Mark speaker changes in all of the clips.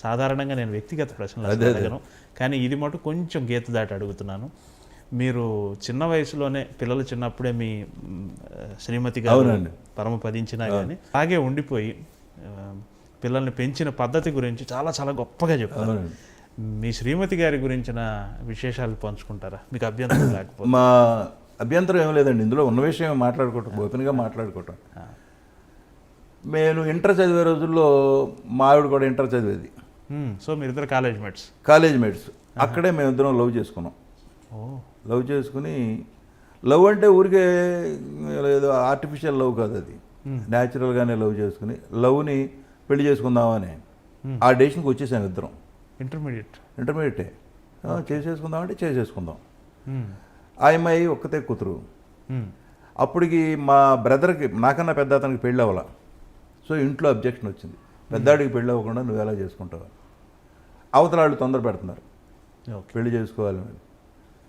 Speaker 1: సాధారణంగా నేను వ్యక్తిగత ప్రశ్నలు అడగను, కానీ ఇది మటు కొంచెం గీత దాటి అడుగుతున్నాను. మీరు చిన్న వయసులోనే, పిల్లలు చిన్నప్పుడే మీ శ్రీమతి గారు పరమపదించినా కానీ అలాగే ఉండిపోయి పిల్లల్ని పెంచిన పద్ధతి గురించి చాలా చాలా గొప్పగా చెప్తారు. మీ శ్రీమతి గారి గురించిన విశేషాలు పంచుకుంటారా? మీకు అభ్యంతరం లేకపోతే?
Speaker 2: మా అభ్యంతరం ఏం లేదండి, ఇందులో ఉన్న విషయం మాట్లాడుకోవటం, ఓపెన్గా మాట్లాడుకోవటం. నేను ఇంటర్ చదివే రోజుల్లో మా ఆవిడ కూడా ఇంటర్ చదివేది.
Speaker 1: సో మీరిద్దరు కాలేజ్ మేట్స్.
Speaker 2: అక్కడే మేమిద్దరం లవ్ చేసుకున్నాం. లవ్ చేసుకుని, లవ్ అంటే ఊరికే ఏదో ఆర్టిఫిషియల్ లవ్ కాదు, అది న్యాచురల్గానే లవ్ చేసుకుని లవ్ని పెళ్లి చేసుకుందామని ఆ డెసిషన్కి వచ్చేసాను. ఇద్దరం ఇంటర్మీడియటే చేసేసుకుందామంటే చేసేసుకుందాం. ఆ అమ్మాయి ఒక్కతే కూతురు. అప్పటికి మా బ్రదర్కి, నాకన్నా పెద్ద అతనికి పెళ్ళి అవ్వాల. సో ఇంట్లో అబ్జెక్షన్ వచ్చింది, పెద్దాడికి పెళ్ళి అవ్వకుండా నువ్వు ఎలా చేసుకుంటావు? అవతల వాళ్ళు తొందర పెడుతున్నారు, పెళ్లి చేసుకోవాలి,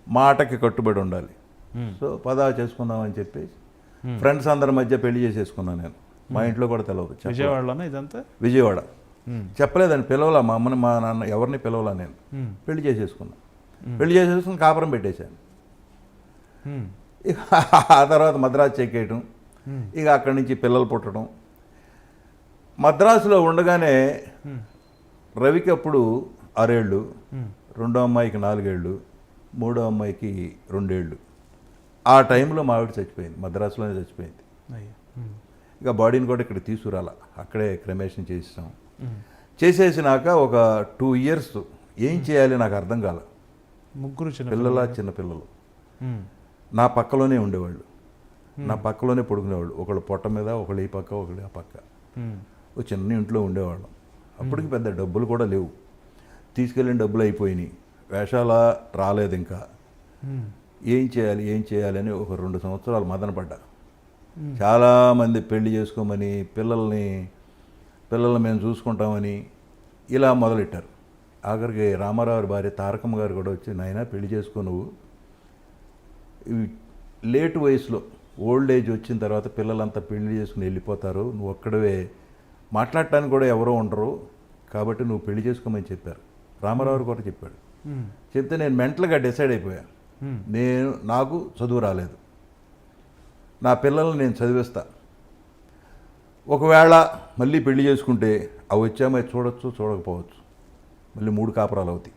Speaker 2: మాటకి కట్టుబడి ఉండాలి. సో పదా చేసుకుందామని చెప్పేసి ఫ్రెండ్స్ అందరి మధ్య పెళ్లి చేసేసుకున్నాను నేను. మా ఇంట్లో కూడా తెలియదు.
Speaker 1: విజయవాడలోనే ఇదంతా?
Speaker 2: విజయవాడ. చెప్పలేదని, పిలవలా మా అమ్మని మా నాన్న ఎవరిని పిలవలా నేను. పెళ్లి చేసేసుకున్నాను. పెళ్లి చేసేసుకుని కాపురం పెట్టేశాను. ఇక ఆ తర్వాత మద్రాసు చెక్కేయటం, ఇక అక్కడి నుంచి పిల్లలు పుట్టడం. మద్రాసులో ఉండగానే రవికి అప్పుడు 6 ఏళ్ళు, రెండో అమ్మాయికి 4 ఏళ్ళు, మూడో అమ్మాయికి 2 ఏళ్ళు. ఆ టైంలో మా ఆవిడ చచ్చిపోయింది, మద్రాసులోనే చచ్చిపోయింది. ఇక బాడీని కూడా ఇక్కడ తీసుకురాల, అక్కడే క్రమేషన్ చేసాం. చేసేసినాక ఒక 2 ఇయర్స్ ఏం చేయాలి నాకు అర్థం కాల.
Speaker 1: ముగ్గురు
Speaker 2: చిన్నపిల్లలు నా పక్కలోనే ఉండేవాళ్ళు, నా పక్కలోనే పడుకునేవాళ్ళు. ఒకళ్ళు పొట్ట మీద, ఒకళ్ళు ఈ పక్క, ఒకళ్ళు ఆ పక్క. ఒక చిన్న ఇంట్లో ఉండేవాళ్ళం. అప్పటికి పెద్ద డబ్బులు కూడా లేవు, తీసుకెళ్ళిన డబ్బులు అయిపోయినాయి, వేషాల రాలేదు. ఇంకా ఏం చేయాలి అని ఒక 2 సంవత్సరాలు మదన పడ్డా. చాలామంది పెళ్లి చేసుకోమని, పిల్లల్ని మేము చూసుకుంటామని ఇలా మొదలెట్టారు. ఆఖరికి రామారావు భార్య తారకమ్మ గారు కూడా వచ్చి, నాయనా పెళ్లి చేసుకో, నువ్వు లేట్ వయసులో ఓల్డ్ ఏజ్ వచ్చిన తర్వాత పిల్లలంతా పెళ్లి చేసుకుని వెళ్ళిపోతారు, నువ్వు ఒక్కడవే, మాట్లాడటానికి కూడా ఎవరో ఉండరు, కాబట్టి నువ్వు పెళ్లి చేసుకోమని చెప్పారు. రామారావు కూడా చెప్పాడు. చెప్తే నేను మెంటల్గా డిసైడ్ అయిపోయా. నాకు చదువు రాలేదు, నా పిల్లల్ని నేను చదివిస్తా. ఒకవేళ మళ్ళీ పెళ్లి చేసుకుంటే అవి వచ్చామో చూడొచ్చు, చూడకపోవచ్చు, మళ్ళీ 3 కాపురాలు అవుతాయి,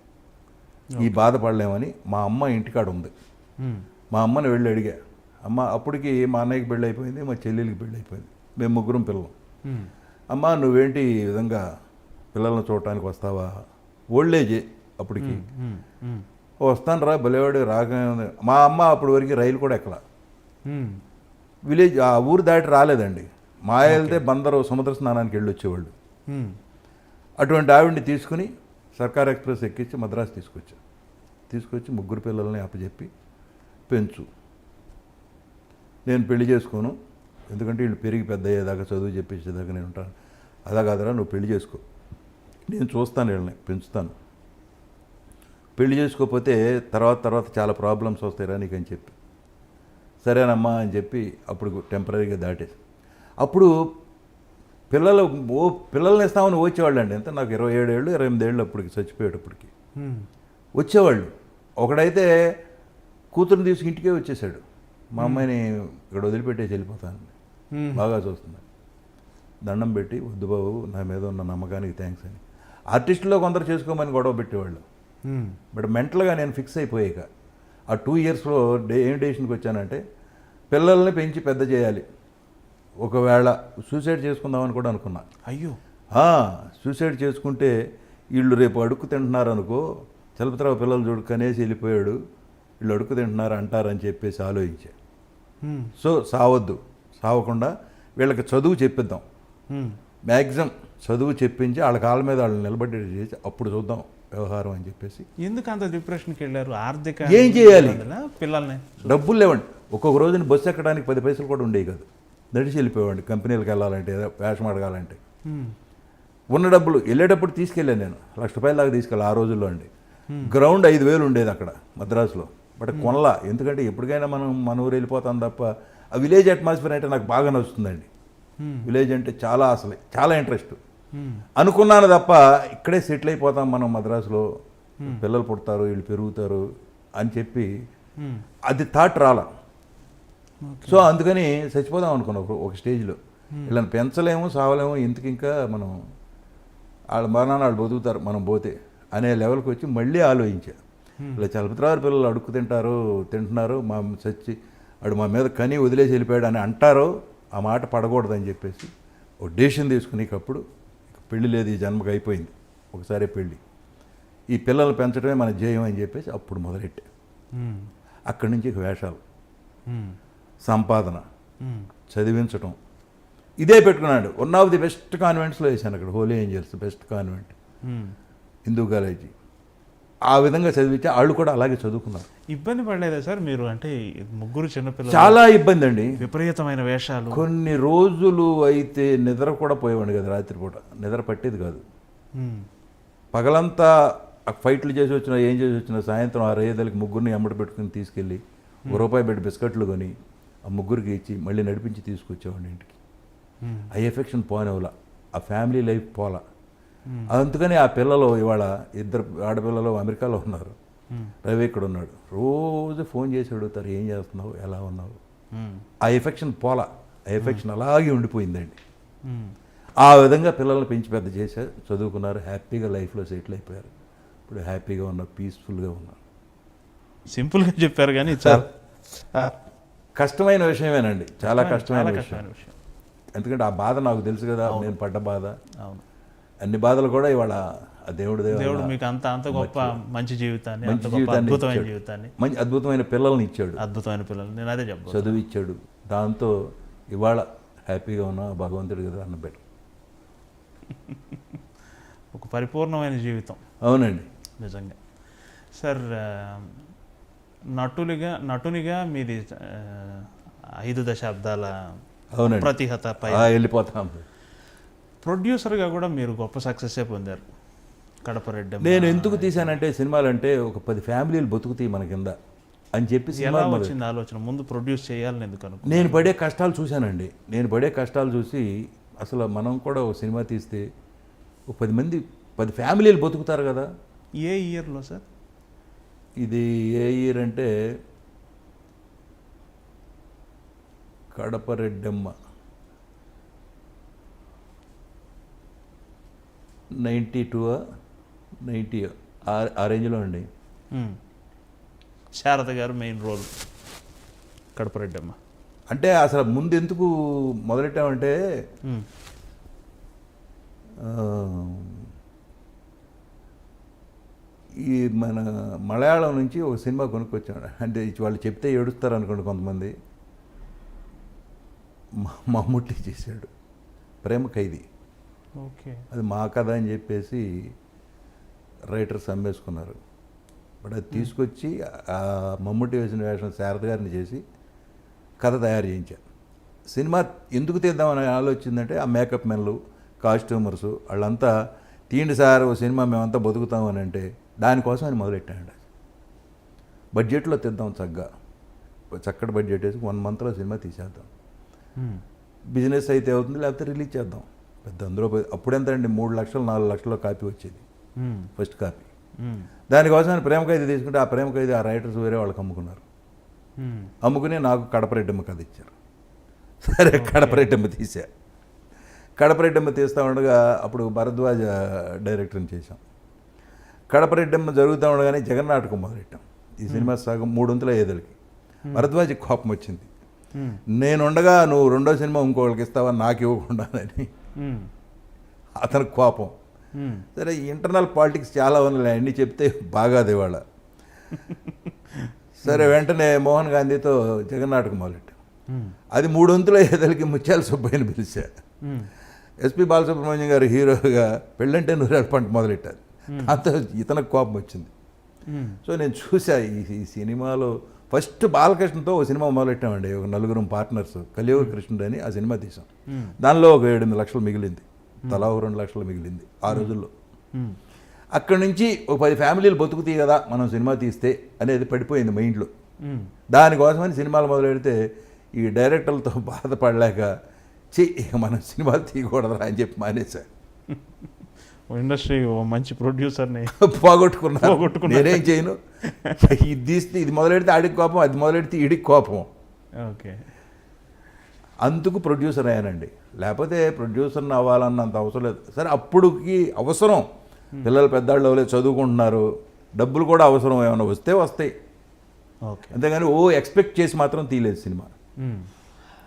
Speaker 2: ఈ బాధపడలేమని మా అమ్మ ఇంటికాడ ఉంది. మా అమ్మని వెళ్ళి అడిగా. అమ్మ, అప్పటికి మా అన్నయ్యకి పెళ్ళి అయిపోయింది, మా చెల్లెలికి పెళ్ళి అయిపోయింది, మేము 3 పిల్లలు. అమ్మ, నువ్వేంటి ఈ విధంగా పిల్లల్ని చూడటానికి వస్తావా? ఓల్డ్ ఏజే అప్పటికి. వస్తాను రా, బలేవాడు రాగానే. మా అమ్మ అప్పటి వరకు రైలు కూడా ఎక్కల, విలేజ్ ఆ ఊరు దాటి రాలేదండి. మా వెళ్తే బందరు సముద్ర స్నానానికి వెళ్ళి వచ్చేవాళ్ళు. అటువంటి ఆవిడ్ని తీసుకుని సర్కార్ ఎక్స్ప్రెస్ ఎక్కించి మద్రాసు తీసుకొచ్చి 3 పిల్లల్ని అప్పచెప్పి, పెంచు, నేను పెళ్లి చేసుకోను, ఎందుకంటే వీళ్ళు పెరిగి పెద్ద అయ్యేదాకా, చదువు చెప్పించేదాకా నేను ఉంటాను. అదా కాదరా, నువ్వు పెళ్లి చేసుకో, నేను చూస్తాను, వీళ్ళని పెంచుతాను. పెళ్లి చేసుకోకపోతే తర్వాత చాలా ప్రాబ్లమ్స్ వస్తాయిరా నీకు అని చెప్పి, సరేనమ్మా అని చెప్పి అప్పుడు టెంపరీగా దాటేసి, అప్పుడు పిల్లల్ని ఇస్తామని వచ్చేవాళ్ళు అండి. ఎంత నాకు 27 ఏళ్ళు 28 ఏళ్ళు అప్పటికి, చచ్చిపోయేటప్పటికి వచ్చేవాళ్ళు. ఒకడైతే కూతురుని తీసుకు ఇంటికే వచ్చేసాడు, మా అమ్మాయిని ఇక్కడ వదిలిపెట్టేసి వెళ్ళిపోతాను, బాగా చూస్తున్నాను, దండం పెట్టి, వద్దు బాబు, నా మీద ఉన్న నమ్మకానికి థ్యాంక్స్ అని. ఆర్టిస్టులో కొందరు చేసుకోమని గొడవ పెట్టేవాళ్ళు. బట్ మెంటల్గా నేను ఫిక్స్ అయిపోయాక ఆ 2 ఇయర్స్లో ఏం డెసిషన్కి వచ్చానంటే, పిల్లల్ని పెంచి పెద్ద చేయాలి. ఒకవేళ సూసైడ్ చేసుకుందామని కూడా అనుకున్నా.
Speaker 1: అయ్యో,
Speaker 2: సూసైడ్ చేసుకుంటే వీళ్ళు రేపు అడుక్కు తింటున్నారు అనుకో, చలపతిరావు పిల్లలు చూడు కనేసి వెళ్ళిపోయాడు, వీళ్ళు అడుక్కు తింటున్నారు అంటారని చెప్పేసి ఆలోచించా. సో సావకుండా వీళ్ళకి చదువు చెప్పిద్దాం, మ్యాక్సిమం చదువు చెప్పించి వాళ్ళ కాళ్ళ మీద వాళ్ళు నిలబడేది చేసి అప్పుడు చూద్దాం వ్యవహారం అని చెప్పేసి.
Speaker 1: ఎందుకు అంత డిప్రెషన్కి వెళ్ళారు? ఆర్థిక
Speaker 2: ఏం చేయాలి,
Speaker 1: పిల్లల్ని,
Speaker 2: డబ్బులు లేవండి. ఒక్కొక్క రోజున బస్సు ఎక్కడానికి 10 పైసలు కూడా ఉండేవి కాదు, నడిచి వెళ్ళిపోయేవాడిని కంపెనీలకు వెళ్ళాలంటే, ఏదో వేషం అడగాలంటే. ఉన్న డబ్బులు వెళ్ళేటప్పుడు తీసుకెళ్ళాను నేను, ₹1,00,000 దాకా తీసుకెళ్ళి ఆ రోజుల్లో అండి. గ్రౌండ్ 5,000 ఉండేది అక్కడ మద్రాసులో, బట్ కొనలా. ఎందుకంటే ఎప్పటికైనా మన ఊరు వెళ్ళిపోతాం తప్ప, ఆ విలేజ్ అట్మాస్ఫియర్ అంటే నాకు బాగా నచ్చుతుందండి. విలేజ్ అంటే చాలా ఇంట్రెస్ట్. అనుకున్నాను తప్ప ఇక్కడే సెటిల్ అయిపోతాం మనం మద్రాసులో, పిల్లలు పుడతారు, వీళ్ళు పెరుగుతారు అని చెప్పి అది థాట్ రాలా. సో అందుకని చచ్చిపోదాం అనుకున్నాం ఒక స్టేజ్లో. వీళ్ళని పెంచలేము, సావలేము, ఇంతకు ఇంకా మనం వాళ్ళ మరణాన్ని వాళ్ళు బతుకుతారు మనం పోతే అనే లెవెల్కి వచ్చి మళ్ళీ ఆలోచించా. ఇలా చలపతిరావు పిల్లలు అడుక్కు తింటున్నారు, మా చచ్చి వాడు మా మీద కని వదిలేసి వెళ్ళిపోయాడు అని అంటారో ఆ మాట పడకూడదని చెప్పేసి ఒక డెసిషన్ తీసుకుని అప్పుడు పెళ్లి లేదు, ఈ జన్మకి అయిపోయింది, ఒకసారి పెళ్ళి, ఈ పిల్లల్ని పెంచడమే మన ధ్యేయం అని చెప్పేసి అప్పుడు మొదలెట్టే. అక్కడి నుంచి వేషాలు, సంపాదన, చదివించటం ఇదే పెట్టుకున్నాడు. వన్ ఆఫ్ ది బెస్ట్ కాన్వెంట్స్లో వేసాను అక్కడ, holy angels best convent, Hindu college. ఆ విధంగా చదివితే వాళ్ళు కూడా అలాగే చదువుకున్నారు.
Speaker 1: ఇబ్బంది పడలేదా సార్ మీరు? అంటే ముగ్గురు చిన్నపిల్లలు,
Speaker 2: చాలా ఇబ్బంది అండి,
Speaker 1: విపరీతమైన వేషాలు.
Speaker 2: కొన్ని రోజులు అయితే నిద్ర కూడా పోయేవాడు కదా, రాత్రిపూట నిద్ర పట్టేది కాదు. పగలంతా ఫైట్లు చేసి వచ్చినా ఏం చేసి వచ్చినా సాయంత్రం 6-5 ముగ్గురిని ఎమ్మడి పెట్టుకుని తీసుకెళ్ళి ₹1 పెట్టి బిస్కెట్లు కొని ఆ ముగ్గురికి ఇచ్చి మళ్ళీ నడిపించి తీసుకొచ్చేవాడిని ఇంటికి. ఆ ఎఫెక్షన్ పోనేవలా, ఆ ఫ్యామిలీ లైఫ్ పోలా. అందుకని ఆ పిల్లలు ఇవాళ 2 ఆడపిల్లలు అమెరికాలో ఉన్నారు, రవి ఇక్కడ ఉన్నాడు. రోజు ఫోన్ చేసి అడుగుతారు, ఏం చేస్తున్నావు, ఎలా ఉన్నావు. ఆ ఎఫెక్షన్ పోలా, ఆ ఎఫెక్షన్ అలాగే ఉండిపోయిందండి. ఆ విధంగా పిల్లల్ని పెంచి పెద్ద చేశారు, చదువుకున్నారు, హ్యాపీగా లైఫ్లో సెటిల్ అయిపోయారు. ఇప్పుడు హ్యాపీగా ఉన్నారు, పీస్ఫుల్గా ఉన్నారు.
Speaker 1: సింపుల్గా చెప్పారు కానీ చాలా
Speaker 2: కష్టమైన విషయమేనండి, చాలా కష్టమైన విషయం. ఎందుకంటే ఆ బాధ నాకు తెలుసు కదా, నేను పడ్డ బాధ. అన్ని బాధలు కూడా ఇవాళ ఆ దేవుడు
Speaker 1: మీకు అంత గొప్ప మంచి జీవితాన్ని,
Speaker 2: మంచి అద్భుతమైన పిల్లల్ని ఇచ్చాడు,
Speaker 1: అద్భుతమైన పిల్లలు. నేను అదే చెప్పాను,
Speaker 2: చదువు ఇచ్చాడు. దాంతో ఇవాళ హ్యాపీగా ఉన్నా భగవంతుడు కదా అన్న బెటర్.
Speaker 1: ఒక పరిపూర్ణమైన జీవితం.
Speaker 2: అవునండి,
Speaker 1: నిజంగా. సార్, నటునిగా మీది 5 దశాబ్దాల ప్రతిహత
Speaker 2: వెళ్ళిపోతాం.
Speaker 1: ప్రొడ్యూసర్గా కూడా మీరు గొప్ప సక్సెస్సే పొందారు. కడప రెడ్డి
Speaker 2: నేను ఎందుకు తీశానంటే సినిమాలు అంటే ఒక 10 ఫ్యామిలీలు బతుకుతాయి మన కింద అని చెప్పి
Speaker 1: ఎలా వచ్చింది ఆలోచన? ముందు ప్రొడ్యూస్ చేయాలని ఎందుకు అనుకో?
Speaker 2: నేను పడే కష్టాలు చూశానండి. నేను పడే కష్టాలు చూసి అసలు మనం కూడా ఒక సినిమా తీస్తే ఒక 10 ఫ్యామిలీలు బతుకుతారు కదా.
Speaker 1: ఏ ఇయర్లో సార్
Speaker 2: ఇది? ఏ ఇయర్ అంటే కడప రెడ్డమ్మ 92 90 ఆ రేంజ్లో అండి.
Speaker 1: శారద గారు మెయిన్ రోల్ కడప రెడ్డమ్మ.
Speaker 2: అంటే అసలు ముందు ఎందుకు మొదలెట్టామంటే ఈ మన మలయాళం నుంచి ఒక సినిమా కొనుక్కొచ్చాడు. అంటే వాళ్ళు చెప్తే ఏడుస్తారు అనుకోండి కొంతమంది. మమ్ముట్టి చేశాడు ప్రేమ ఖైదీ.
Speaker 1: ఓకే,
Speaker 2: అది మా కథ అని చెప్పేసి రైటర్స్ అమ్మేసుకున్నారు. బట్ అది తీసుకొచ్చి ఆ మమ్ముట్టి వేసిన వేషం శారద గారిని చేసి కథ తయారు చేయించాను. సినిమా ఎందుకు తీద్దామని ఆలోచించిందంటే ఆ మేకప్ మెన్లు, కాస్ట్యూమర్సు వాళ్ళంతా తీయండి సార్ ఓ సినిమా మేమంతా బతుకుతామని అంటే దానికోసం అని మొదలెట్టాడు. బడ్జెట్లో తీద్దాం, చక్కటి బడ్జెట్ వేసి 1 మంత్లో సినిమా తీసేద్దాం, బిజినెస్ అయితే అవుతుంది, లేకపోతే రిలీజ్ చేద్దాం. పెద్ద అందులో అప్పుడెంత అండి, 3 లక్షలు 4 లక్షల కాపీ వచ్చేది ఫస్ట్ కాపీ. దానికోసం ప్రేమ ఖైదీ తీసుకుంటే ఆ ప్రేమ ఖైదీ ఆ రైటర్స్ వేరే వాళ్ళకి అమ్ముకున్నారు. అమ్ముకుని నాకు కడప రెడ్డమ్మ కథ ఇచ్చారు. సరే కడప రెడ్డమ్మ తీసా. కడప రెడ్డమ్మ తీస్తూ ఉండగా అప్పుడు భరద్వాజ డైరెక్టర్ని చేశాం. కడప రెడ్డమ్మ జరుగుతూ ఉండగానే జగన్నాటకం మొదలెట్టాం. ఈ సినిమా సగం 3 వంతుల ఏదలకి. భరద్వాజకి కోపం వచ్చింది, నేనుండగా నువ్వు 2వ సినిమా ఇంకోళ్ళకి ఇస్తావా నాకు ఇవ్వకుండానని. అతనికి కోపం. సరే ఇంటర్నల్ పాలిటిక్స్ చాలా ఉన్నాయి, అన్నీ చెప్తే బాగాది వాళ్ళ. సరే వెంటనే మోహన్ గాంధీతో జగన్నాటకం మొదలెట్టాం. అది 3 వంతుల ఏదలకి ముత్యాల సుబ్బయ్యని పిలిచా. ఎస్పి బాలసుబ్రహ్మణ్యం గారు హీరోగా పెళ్ళంటే నూరేళ్ళ పంట మొదలెట్టారు. అంత ఇతనికి కోపం వచ్చింది. సో నేను చూసా ఈ సినిమాలో ఫస్ట్ బాలకృష్ణతో ఒక సినిమా మొదలెట్టామండి. ఒక 4 పార్ట్నర్స్, కలియుగ కృష్ణుడు అని ఆ సినిమా తీసాం. దానిలో ఒక 7 లక్షలు మిగిలింది, తలా 2 లక్షలు మిగిలింది ఆ రోజుల్లో. అక్కడి నుంచి ఒక 10 ఫ్యామిలీలు బతుకుతాయి కదా మనం సినిమా తీస్తే అనేది పడిపోయింది మైండ్లో. దానికోసమని సినిమాలు మొదలెడితే ఈ డైరెక్టర్లతో బాధపడలేక ఇక మనం సినిమాలు తీయకూడదురా అని చెప్పి మానేశా.
Speaker 1: ఇండస్ట్రీ ఓ మంచి ప్రొడ్యూసర్ని
Speaker 2: పోగొట్టుకున్నారు.
Speaker 1: పోగొట్టుకున్నారు.
Speaker 2: నేనేం చేయను, ఇది తీస్తే ఇది మొదలెడితే ఆడికి కోపం, అది మొదలెడితే ఈడికి కోపం.
Speaker 1: ఓకే.
Speaker 2: అందుకు ప్రొడ్యూసర్ అయ్యానండి. లేకపోతే ప్రొడ్యూసర్ని అవ్వాలన్నంత అవసరం లేదు. సరే అప్పుడుకి అవసరం, పిల్లలు పెద్దాళ్ళు అవ్వలేదు, చదువుకుంటున్నారు, డబ్బులు కూడా అవసరం, ఏమైనా వస్తే వస్తాయి.
Speaker 1: ఓకే.
Speaker 2: అంతేగాని ఎక్స్పెక్ట్ చేసి మాత్రం తీయలేదు సినిమా.